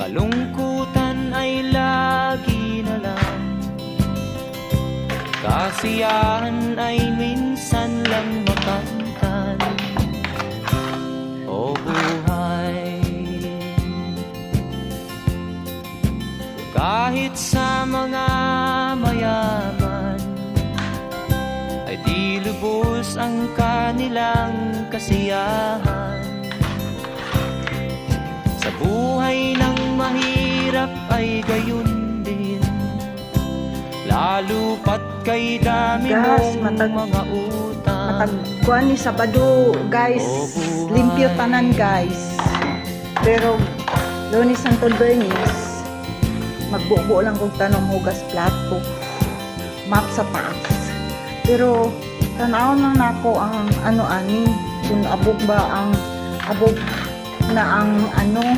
kalungkutan ay lagi na lang, kasiyahan ay minsan lang makamtan. O buhay, kahit sa mga mayaman ay di lubos ang kanilang kasiyahan. Sa buhay ng mahirap ay gayon din, lalo pat kay dami mong mga utang. Matagkuhan ni Sabado, guys, limpyo tanan, guys. Pero Lunes Santo Bernis, magbuo lang kong tanong hugas plato, map sa taas. Pero tanaw lang nako ang ano ani, kung abog ba ang abog na ang ano